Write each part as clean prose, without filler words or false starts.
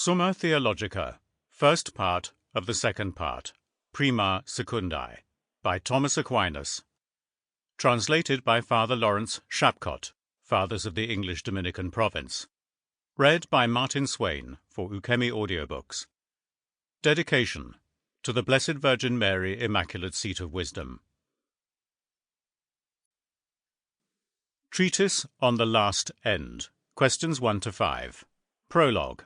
Summa Theologica, first part of the second part, Prima Secundae, by Thomas Aquinas. Translated by Father Lawrence Shapcott, Fathers of the English Dominican Province. Read by Martyn Swain for Ukemi Audiobooks. Dedication to the Blessed Virgin Mary, Immaculate Seat of Wisdom. Treatise on the Last End, Questions 1 to 5. Prologue.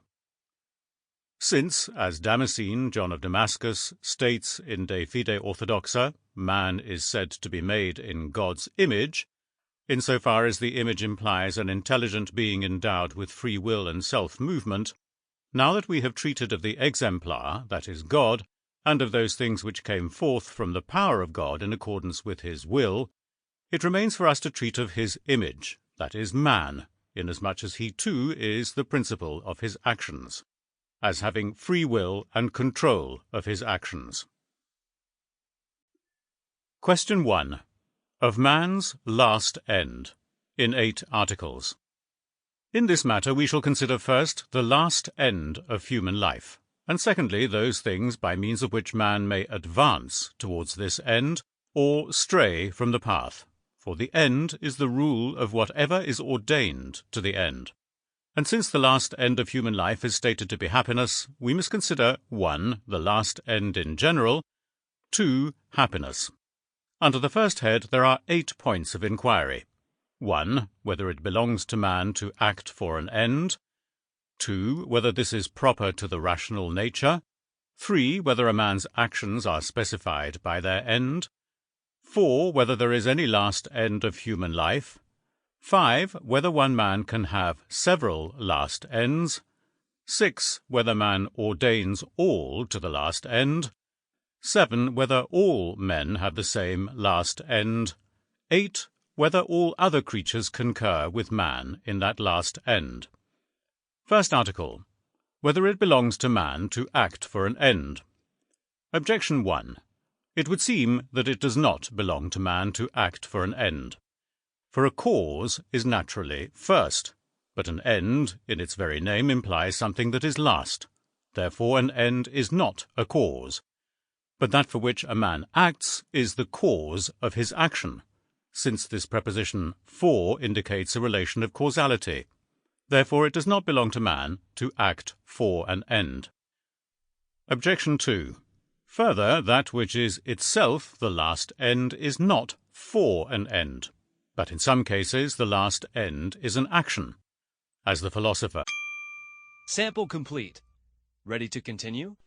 Since, as Damascene, John of Damascus, states in De Fide Orthodoxa, man is said to be made in God's image, insofar as the image implies an intelligent being endowed with free will and self-movement, now that we have treated of the exemplar, that is God, and of those things which came forth from the power of God in accordance with his will, it remains for us to treat of his image, that is man, inasmuch as he too is the principle of his actions, as having free will and control of his actions. Question 1. Of man's last end, in 8 articles. In this matter we shall consider first the last end of human life, and secondly those things by means of which man may advance towards this end, or stray from the path, for the end is the rule of whatever is ordained to the end. And since the last end of human life is stated to be happiness, we must consider 1. The last end in general, 2. Happiness. Under the first head there are 8 points of inquiry. 1. Whether it belongs to man to act for an end. 2. Whether this is proper to the rational nature. 3. Whether a man's actions are specified by their end. 4. Whether there is any last end of human life. 5. Whether one man can have several last ends. 6. Whether man ordains all to the last end. 7. Whether all men have the same last end. 8. Whether all other creatures concur with man in that last end. First article. Whether it belongs to man to act for an end. Objection 1. It would seem that it does not belong to man to act for an end. For a cause is naturally first, but an end, in its very name, implies something that is last. Therefore an end is not a cause. But that for which a man acts is the cause of his action, since this preposition for indicates a relation of causality. Therefore it does not belong to man to act for an end. Objection 2. Further, that which is itself the last end is not for an end, but in some cases the last end is an action, as the philosopher. Sample complete. Ready to continue?